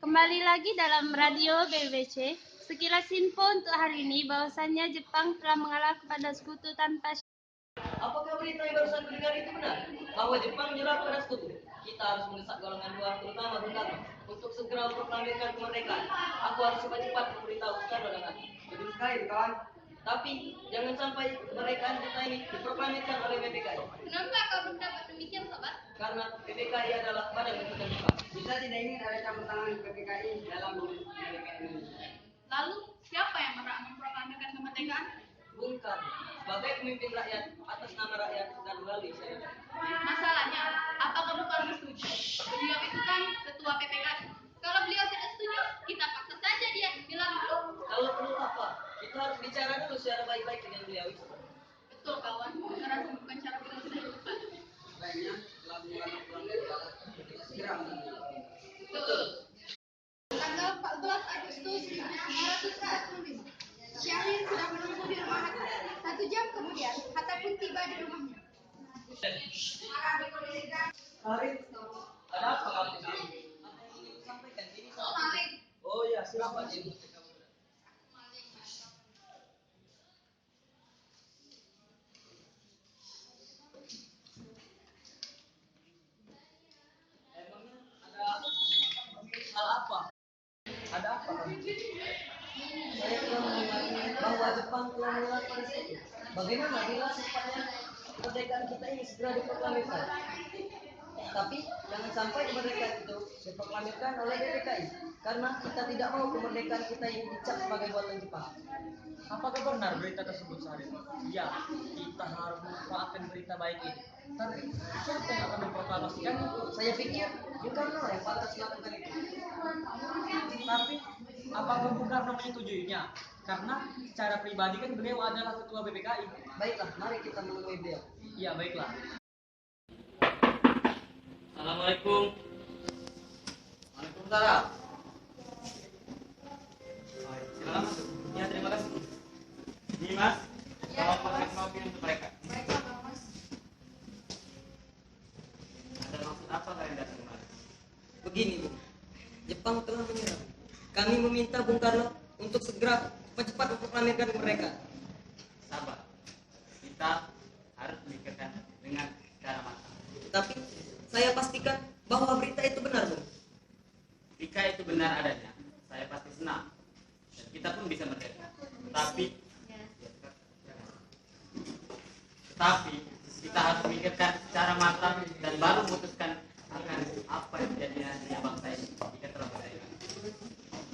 Kembali lagi dalam radio BBC. Sekilas info untuk hari ini bahwasannya Jepang telah mengalah kepada sekutu tanpa syarat. Apakah berita yang barusan dengar itu benar? Bahwa Jepang menyerah kepada sekutu? Kita harus mendesak golongan dua, terutama Bung Karno, untuk segera memproklamirkan kemerdekaan. Aku harus cepat-cepat memberitahu Soekarno dan Hatta. Betul sekali, kawan. Tapi jangan sampai kemerdekaan kita ini diproklamirkan oleh PPKI. Kenapa kau berpendapat demikian, Sobat? Karena PPKI adalah badan legislatif Jepang. Kita tidak ingin ada campur tangan PPKI dalam kemerdekaan Indonesia. Lalu, siapa yang berhak memproklamirkan kemerdekaan? Bung Karno, sebagai pemimpin rakyat atas nama rakyat dan melalui syariat. Masalahnya, apakah Bung Karno setuju? Beliau itu kan ketua PPKI. Kalau beliau tidak setuju, kita paksa saja dia bilang dulu. Kalau perlu apa? Kita harus bicara dulu secara baik-baik dengan beliau itu. Betul, kawan. Karena bukan cara penyelesaian. Lainnya, setelah Bung Karno pulang dari dalam, kita segera mengambil. Betul. Tanggal 14 Agustus 1945, Syahrir sudah menunggu di rumah Hatta. 1 jam kemudian, Hatta pun tiba di rumahnya. Arif, ada apa kamu di sini? Apa yang ingin disampaikan? Ini sama. Oh ya, silakan. Emangnya ada hal apa? Ada apa kamu? Saya telah mendengar bahwa Jepang telah mengalah pada sekutu. Bagaimana bila secepatnya kemerdekaan kita ini segera diproklamirkan? Tapi jangan sampai kemerdekaan itu diproklamirkan oleh PPKI, karena kita tidak mau kemerdekaan kita ini dicap sebagai buatan Jepang. Apakah benar berita tersebut Syahrir? Ya, kita harus memanfaatkan berita baik ini. Tapi siapa yang akan memproklamasikan? Saya pikir Bung Karno yang pantas melakukan itu. Tapi apakah Bung Karno menyetujuinya? Karena secara pribadi kan beliau adalah ketua BPKI. Baiklah, mari kita menemui beliau. Iya, baiklah. Assalamualaikum. Waalaikumsalam. Silakan masuk. Ya, terima kasih. Ini Mas, tolong pakai kopi untuk mereka. Baiklah, Mas. Ada maksud apa kalian datang kemari? Begini, Bung. Jepang telah menyerah. Kami meminta Bung Karno untuk segera cepat-cepat memproklamirkan kemerdekaan. Sabar. Kita harus memikirkan dengan cara matang. Tapi saya pastikan bahwa berita itu benar, Bung. Jika itu benar adanya, saya pasti senang. Dan kita pun bisa merdeka. Tetapi kita harus memikirkan secara matang dan baru memutuskan akan apa yang menjadi nasibnya bangsa ini jika telah merdeka.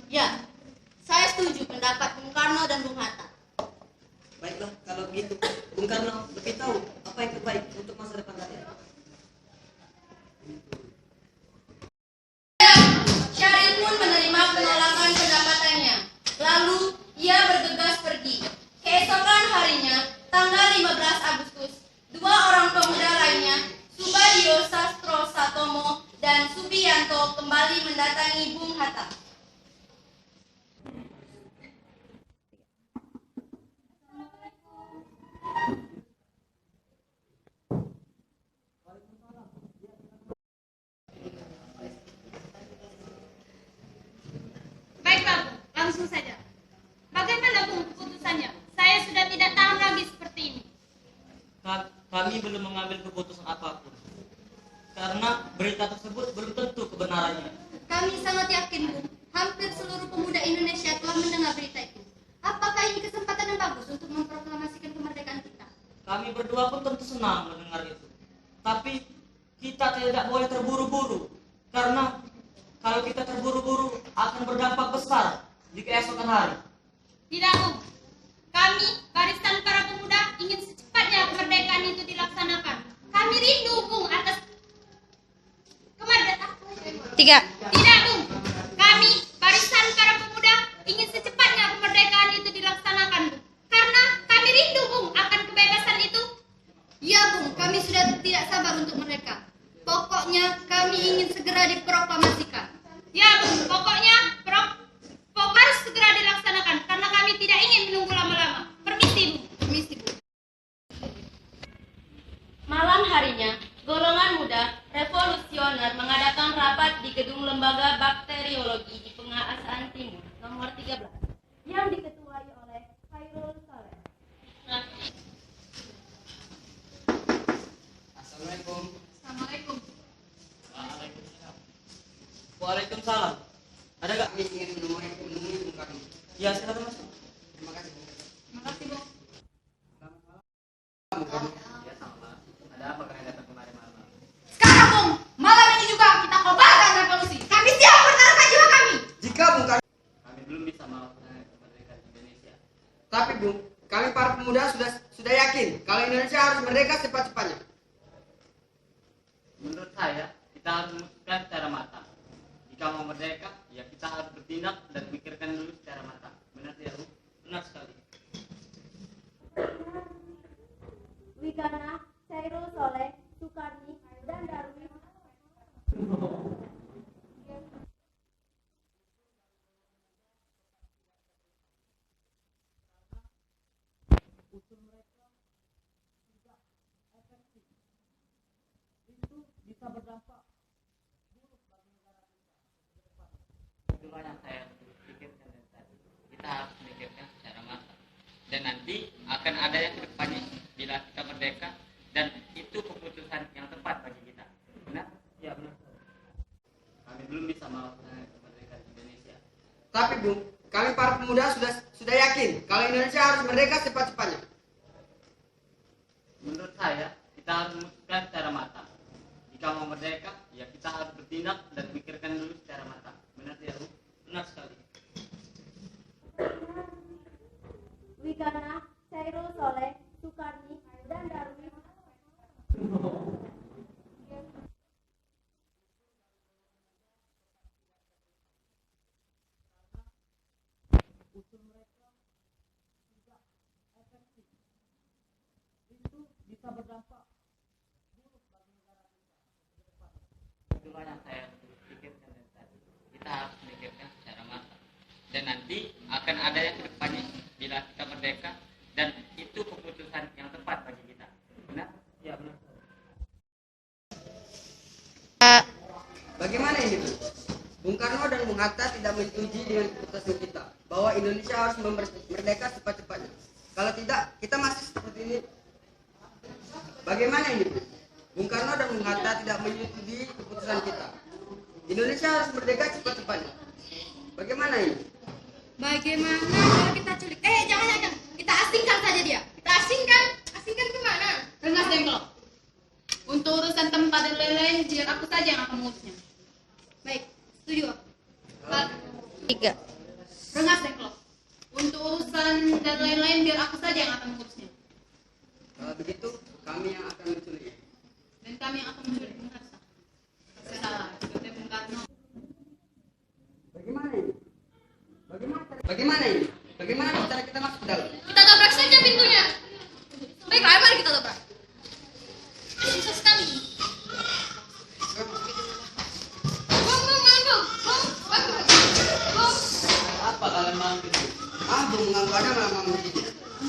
Ya, saya setuju pendapat Bung Karno dan Bung Hatta. Baiklah, kalau begitu Bung Karno lebih tahu apa yang terbaik untuk masa depan rakyat. Syahrir pun menerima penolakan pendapatannya. Lalu, ia bergegas pergi. Keesokan harinya, tanggal 15 Agustus, 2 orang pemuda lainnya, Subadio Sastro Satomo dan Subianto, kembali mendatangi Bung Hatta. Baiklah, Bung. Langsung saja. Bagaimana, Bung, keputusannya? Saya sudah tidak tahan lagi seperti ini. Kami belum mengambil keputusan apapun. Karena berita tersebut belum tentu kebenarannya. Kami sangat yakin, Bung. Hampir seluruh pemuda Indonesia telah mendengar berita itu. Apakah ini kesempatan yang bagus untuk memproklamasikan kemerdekaan kita? Kami berdua pun tentu senang mendengar itu. Tapi kita tidak boleh terburu-buru. Karena kalau kita terburu-buru akan berdampak besar di keesokan hari. Tidak, Bung. Kami, barisan para pemuda, ingin secepatnya kemerdekaan itu dilaksanakan. Kami rindu, Bung, atas kemerdekaan. Tidak, Bung. Kami, barisan para pemuda, ingin secepatnya kemerdekaan itu dilaksanakan, Bung. Karena kami rindu, Bung, akan kebebasan itu. Ya, Bung. Kami sudah tidak sabar untuk mereka. Pokoknya kami ingin segera diproklamasikan. Ya, Bung. Pokoknya harus segera dilaksanakan karena kami tidak ingin menunggu lama-lama. Permisi, Bung. Permisi, Bung. Malam harinya, golongan muda revolusioner mengadakan rapat di gedung Lembaga Bakteriologi di Pengasaan Timur nomor 13 yang diketuai oleh Khairul Saleh. Assalamualaikum. Assalamualaikum. Waalaikumsalam. Ada nggak? Kami ingin menemui Bung Karno. Ya, silakan masuk. Terima kasih, Bung. Terima kasih, Bung. Bung Karno. Ya, sama. Ada apa kalian datang kemari malam? Sekarang, Bung, malam ini juga kita kobarkan revolusi. Kami siap bertaruhkan jiwa kami. Jika Bung Karno, Kami belum bisa melakukan kemerdekaan Indonesia. tapi Bung, kami para pemuda sudah yakin kalau Indonesia harus merdeka cepat-cepatnya. Menurut saya, kita harus memutuskan secara matang. Jika mau merdeka, ya kita harus bertindak dan pikirkan dulu secara matang. Benar tidak, Bu? Benar sekali. Wigana, Khairul Saleh, Sukarni, dan Darwis. Itulah yang saya pikirkan dari tadi. Kita harus memikirkan secara matang. Dan nanti akan ada yang kedepannya bila kita merdeka, dan itu keputusan yang tepat bagi kita. Benar? Ya, benar. Kami belum bisa melakukan kemerdekaan Indonesia. Tapi Bung, kami para pemuda sudah yakin kalau Indonesia harus merdeka cepat-cepatnya. Menurut saya, kita harus memutuskan secara matang. Jika mau merdeka, ya kita harus bertindak dan pikirkan dulu secara matang. Benar tidak, Bu? Benar sekali. Wigana, Khairul Saleh, Sukarni, dan Darwis. Itulah yang saya pikirkan dari tadi. Kita harus memikirkan secara matang. Dan nanti akan ada yang kedepannya bila kita merdeka, dan itu keputusan yang tepat bagi kita. Benar? Ya, benar. Bagaimana ini, Bung? Bung Karno dan Bung Hatta tidak menyetujui dengan keputusan kita bahwa Indonesia harus merdeka cepat-cepatnya. Kalau tidak, kita masih seperti ini. Bagaimana ini, Bung? Bung Karno dan Bung Hatta tidak menyetujui keputusan kita. Indonesia harus merdeka cepat-cepatnya. Bagaimana ini? Bagaimana kalau kita culik? Jangan. Kita asingkan saja dia. Kita asingkan. Asingkan kemana? Rengas Dengklok. Untuk urusan tempat dan lain-lain, biar aku saja yang akan mengurusnya. Baik, setuju. Pak. 3. Rengas Dengklok. Untuk urusan dan lain-lain, biar aku saja yang akan mengurusnya. Kalau begitu, kami yang akan menculiknya. Dan kami yang akan menculik Bung Hatta. Salah, seperti Bung Karno. Bagaimana ini? Bagaimana ini? Bagaimana cara kita masuk ke dalam? Kita dobrak saja pintunya. Baiklah, mari kita dobrak. Susah sekali. Bung. Apa kalian malam itu? Bung mengganggu Anda malam begitu.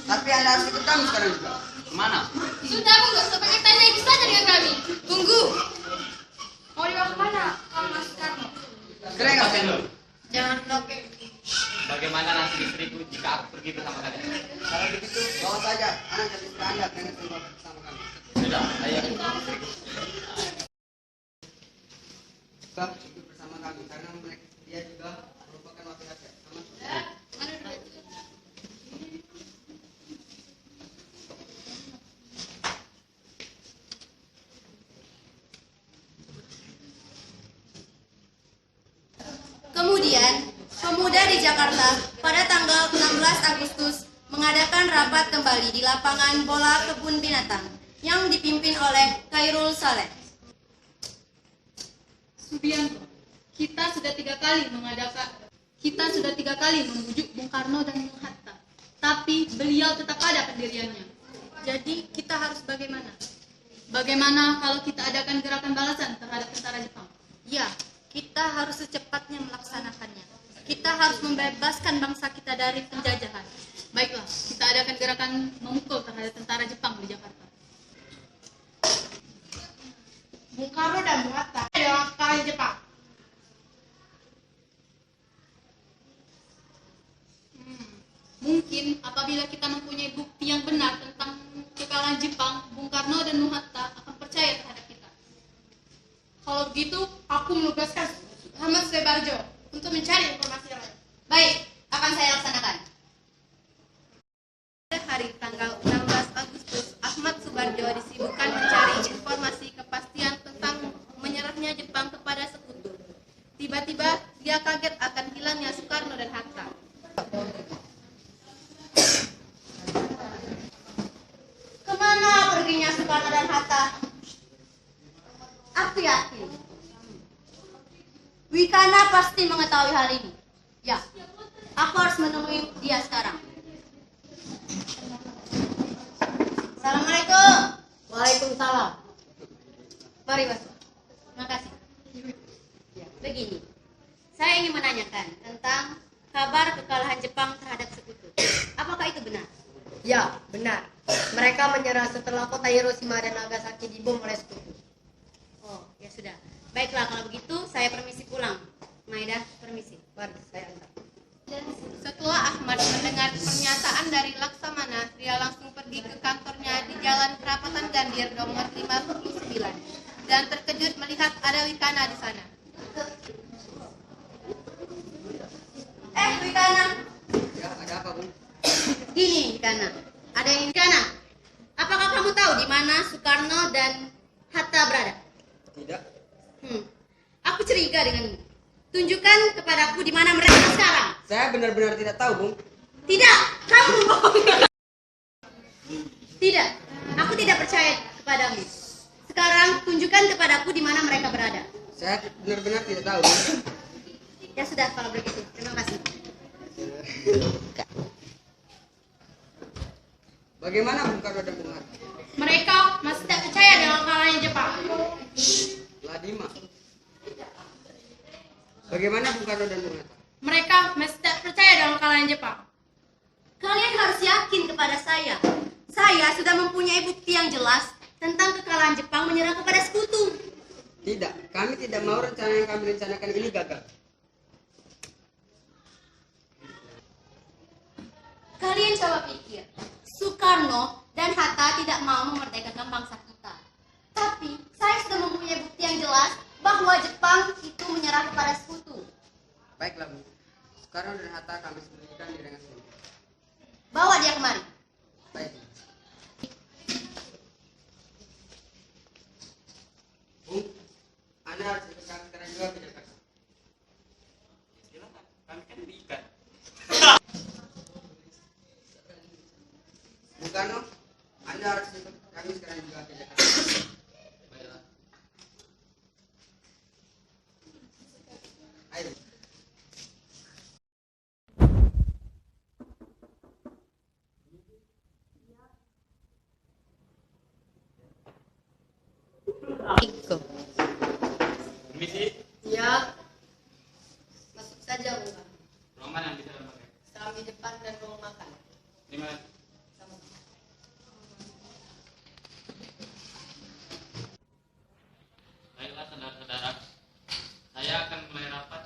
Tapi Anda harus ikut kami sekarang juga. Kemana? Sudah, Bung, gak usah pakai tanya, ikut saja dengan kami. Tunggu. Mau dibawa kemana? Kalau Mas Karno. Keren nggak, Seno? Jangan bloke. Bagaimana nanti istriku jika aku pergi bersama kalian? Kalau begitu, bawa saja anak dan istri Anda dengan bersama kami. Sudah, ayo istriku. Juga ikut bersama kami karena dia juga merupakan wakil rakyat. Aman? Kemudian, pemuda di Jakarta pada tanggal 16 Agustus mengadakan rapat kembali di lapangan bola kebun binatang yang dipimpin oleh Khairul Saleh. Subianto, kita sudah 3 kali membujuk Bung Karno dan Bung Hatta, tapi beliau tetap ada pendiriannya. Jadi kita harus bagaimana? Bagaimana kalau kita adakan gerakan balasan terhadap tentara Jepang? Ya, kita harus secepatnya melaksanakannya. Kita harus membebaskan bangsa kita dari penjajahan. Baiklah, kita adakan gerakan memukul terhadap tentara Jepang di Jakarta. Bung Karno dan Bung Hatta dalam kekalahan Jepang. Mungkin apabila kita mempunyai bukti yang benar tentang kekalahan Jepang, Bung Karno dan Bung Hatta akan percaya terhadap kita. Kalau begitu, aku menugaskan Ahmad Subarjo untuk mencari informasi yang lain. Baik, akan saya laksanakan. Pada hari tanggal 16 Agustus, Ahmad Subarjo disibukkan mencari informasi kepastian tentang menyerahnya Jepang kepada sekutu. Tiba-tiba, dia kaget akan hilangnya Soekarno dan Hatta. Kemana perginya Soekarno dan Hatta? Aku yakin Wikana pasti mengetahui hal ini. Ya, aku harus menemui dia sekarang. Assalamualaikum. Waalaikumsalam. Mari masuk. Terima kasih. Ya, begini, saya ingin menanyakan tentang kabar kekalahan Jepang terhadap sekutu. Apakah itu benar? Ya, benar. Mereka menyerah setelah kota Hiroshima dan Nagasaki dibom oleh sekutu. Oh, ya sudah. Baiklah, kalau begitu saya permisi pulang. Maida, permisi. Mari, saya antar. Setelah Ahmad mendengar pernyataan dari Laksamana, dia langsung pergi ke kantornya di Jalan Perapatan Gambir nomor 59 dan terkejut melihat ada Wikana di sana. Wikana. Ya, ada apa, Bung? Gini, Wikana. Ada yang Wikana. Apakah kamu tahu di mana Soekarno dan Hatta berada? Tidak. Aku curiga denganmu. Tunjukkan kepadaku di mana mereka sekarang. Saya benar-benar tidak tahu, Bung. Tidak, kamu membohongi. Tidak, aku tidak percaya kepadamu. Sekarang tunjukkan kepadaku di mana mereka berada. Saya benar-benar tidak tahu, Bung. Ya sudah, kalau begitu. Terima kasih. Bagaimana Bung Karno dan Bung Hatta? Mereka masih tak percaya dengan kekalahan Jepang. Ladima. Bagaimana Bung Karno dan Bung Hatta? Mereka masih tak percaya dengan kekalahan Jepang. Kalian harus yakin kepada saya. Saya sudah mempunyai bukti yang jelas tentang kekalahan Jepang menyerah kepada sekutu. Tidak, kami tidak mau rencana yang kami rencanakan ini gagal. Kalian coba pikir, Soekarno dan Hatta tidak mau memerdekakan bangsa kita. Tapi saya sudah mempunyai bukti yang jelas bahwa Jepang itu menyerah kepada sekutu. Baiklah, Bung. Soekarno dan Hatta kami sembunyikan di dengan sini. Bawa dia kemari. Baik. Bung, Anda harus ikut kami sekarang juga ke Jakarta. Silakan, kami kan diikat. Bung Karno, Anda harus ikut kami sekarang juga ke Jakarta. Baiklah. Ayo. Permisi, Ya, masuk saja, Bung Karno. ruang mana yang bisa pakai? Kami depan dan ruang makan. Terima kasih. Sama. Baiklah saudara-saudara, saya akan mulai rapat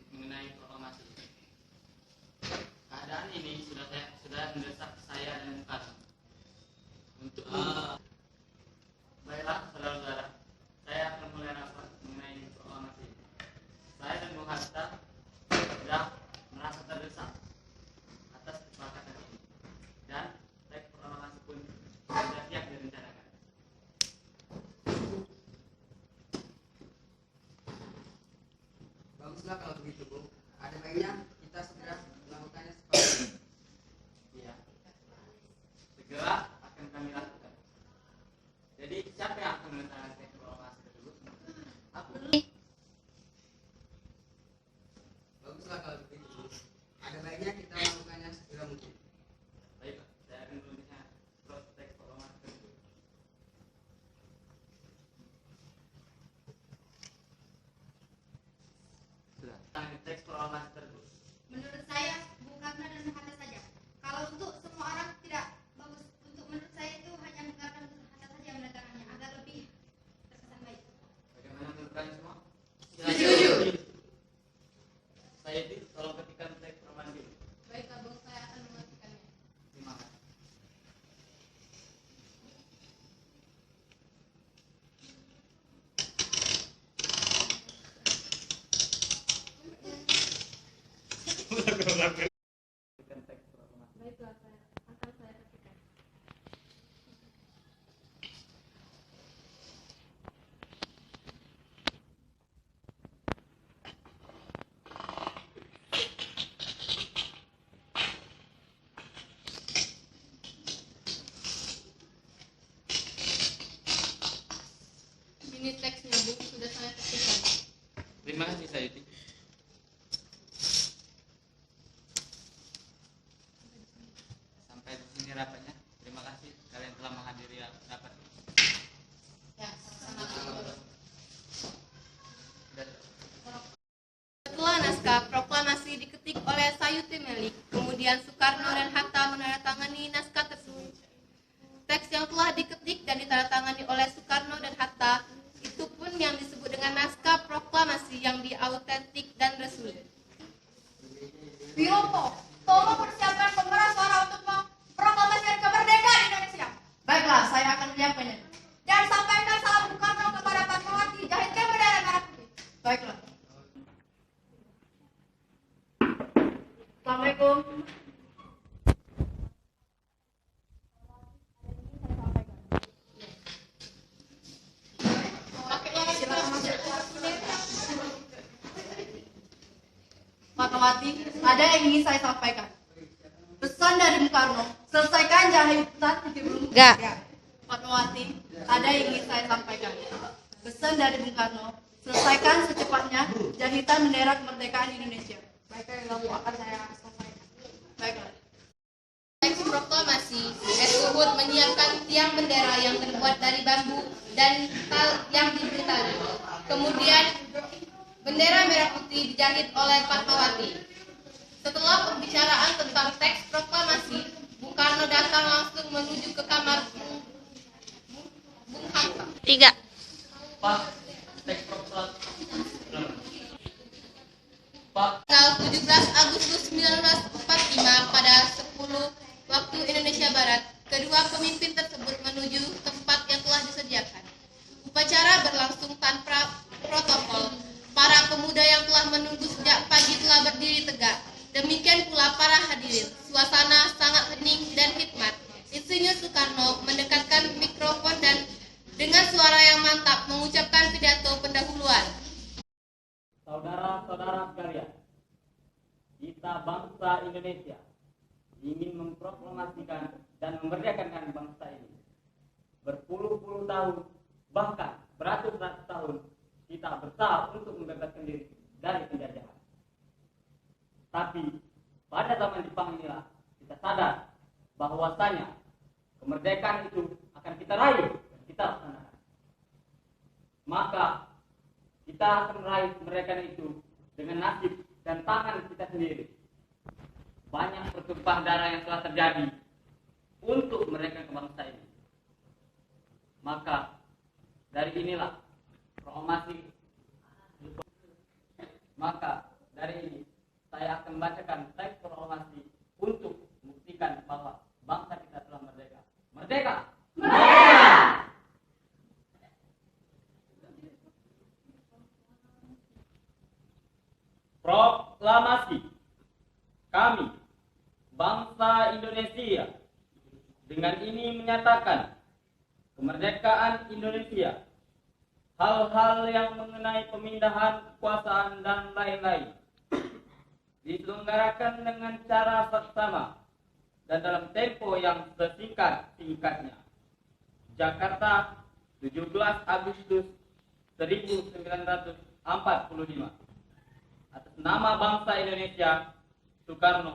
mengenai proklamasi. Keadaan ini sudah mendesak saya dan Bung Karno untuk baiklah saudara-saudara, saya akan mulai rapat mengenai proklamasi. Saya dan Bung Hatta sudah merasa terdesak atas kesepakatan ini dan teks proklamasi pun sudah siap direncanakan. Baguslah kalau begitu, Bung. Ada baiknya kita segera melakukannya sekarang. Iya. Segera akan kami lakukan. Jadi siapa yang akan menentukan teks proklamasi tersebut? Aku. Baguslah kalau begitu, Bung. Ada baiknya kita melakukannya segera mungkin. Baiklah, saya akan menulisnya proses teks proklamasi tersebut. Sudah. Teks proklamasi tersebut. Menurut saya, Bung Karno dan Hatta saja. Kalau untuk semua orang tidak bagus. Untuk menurut saya itu hanya Bung Karno dan Hatta saja yang menegakkannya agar lebih terkesan baik. Ini teksnya, Bu, sudah saya ketikkan. Terima kasih Sayuti. Sampai di sini rapatnya. Terima kasih kalian telah menghadiri rapat. Ya, sama-sama. Setelah naskah proklamasi diketik oleh Sayuti Melik, kemudian Soekarno dan Hatta menandatangani naskah tersebut. Teks yang telah diketik dan ditandatangani oleh Soekarno dan Hatta itu pun yang disebut dengan naskah proklamasi yang diautentik dan resmi. Wiropo, tolong persiapkan pengeras suara untuk proklamasi kemerdekaan Indonesia. Baiklah, saya akan menyiapkannya. Dan sampaikan salam Bung Karno kepada Fatmawati, jahitkan bendera merah putih. Baiklah. Assalamualaikum. Fatmawati, ada yang ingin saya sampaikan. Pesan dari Bung Karno, selesaikan jahitan sebelum. Enggak. Ya. Fatmawati, ada yang ingin saya sampaikan. Pesan dari Bung Karno, selesaikan secepatnya jahitan bendera kemerdekaan Indonesia. Baiklah, akan saya sampaikan. Baiklah. Teks proklamasi tersebut menyiapkan tiang bendera yang terbuat dari bambu dan tal yang diberi tali. Kemudian bendera merah putih dijahit oleh Fatmawati. Setelah pembicaraan tentang teks proklamasi, Bung Karno datang langsung menuju ke kamar Bung Hatta. 3. Pak, teks proklamasi. Pak, Tanggal 17 Agustus 1945 pada 10 waktu Indonesia Barat, kedua pemimpin tersebut menuju tempat yang telah disediakan. Upacara berlangsung tanpa protokol. Para pemuda yang telah menunggu sejak pagi telah berdiri tegak. Demikian pula para hadirin. Suasana sangat hening dan hikmat. Insinyur Soekarno mendekatkan mikrofon dan dengan suara yang mantap mengucapkan pidato pendahuluan. saudara-saudara sekalian, kita bangsa Indonesia ingin memproklamasikan dan memerdekakan bangsa ini. Berpuluh-puluh tahun, bahkan beratus-ratus tahun, kita berusaha untuk membebaskan diri dari penjajahan. Tapi pada zaman Jepang inilah kita sadar bahwasanya kemerdekaan itu akan kita raih dan kita laksanakan. Maka kita akan meraih kemerdekaan itu dengan nasib dan tangan kita sendiri. Banyak pertumpahan darah yang telah terjadi untuk mereka bangsa ini. Maka dari inilah proklamasi. Maka dari ini saya akan membacakan teks proklamasi untuk membuktikan bahwa bangsa kita telah merdeka. Merdeka! Proklamasi. Kami, bangsa Indonesia, dengan ini menyatakan kemerdekaan Indonesia, hal-hal yang mengenai pemindahan kekuasaan dan lain-lain diselenggarakan dengan cara seksama dan dalam tempo yang sesingkat-singkatnya. Jakarta, 17 Agustus 1945. Atas nama bangsa Indonesia, Soekarno.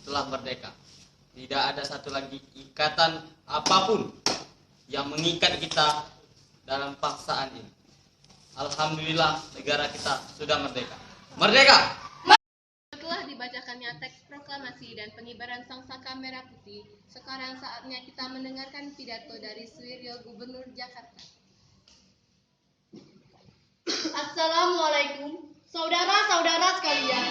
telah merdeka. Tidak ada satu lagi ikatan apapun yang mengikat kita dalam paksaan ini. Alhamdulillah negara kita sudah merdeka. Merdeka! Setelah dibacakannya teks proklamasi dan pengibaran sangsaka merah putih, sekarang saatnya kita mendengarkan pidato dari Suwiryo Gubernur Jakarta. Assalamualaikum, saudara-saudara sekalian.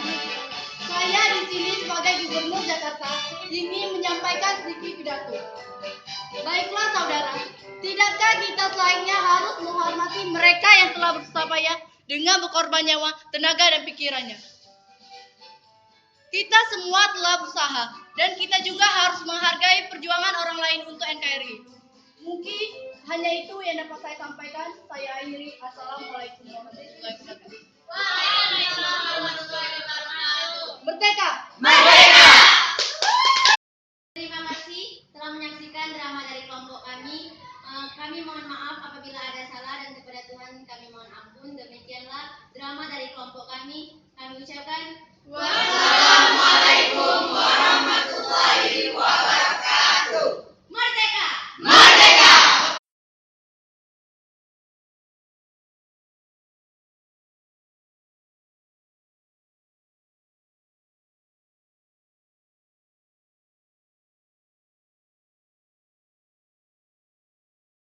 Saya di sini sebagai Gubernur Jakarta ingin menyampaikan sedikit pidato. Baiklah saudara, tidakkah kita selayaknya harus menghormati mereka yang telah bersusah payah dengan berkorban nyawa, tenaga, dan pikirannya? Kita semua telah berusaha, dan kita juga harus menghargai perjuangan orang lain untuk NKRI. Mungkin hanya itu yang dapat saya sampaikan. Saya akhiri. Assalamualaikum warahmatullahi wabarakatuh. Merdeka! Merdeka!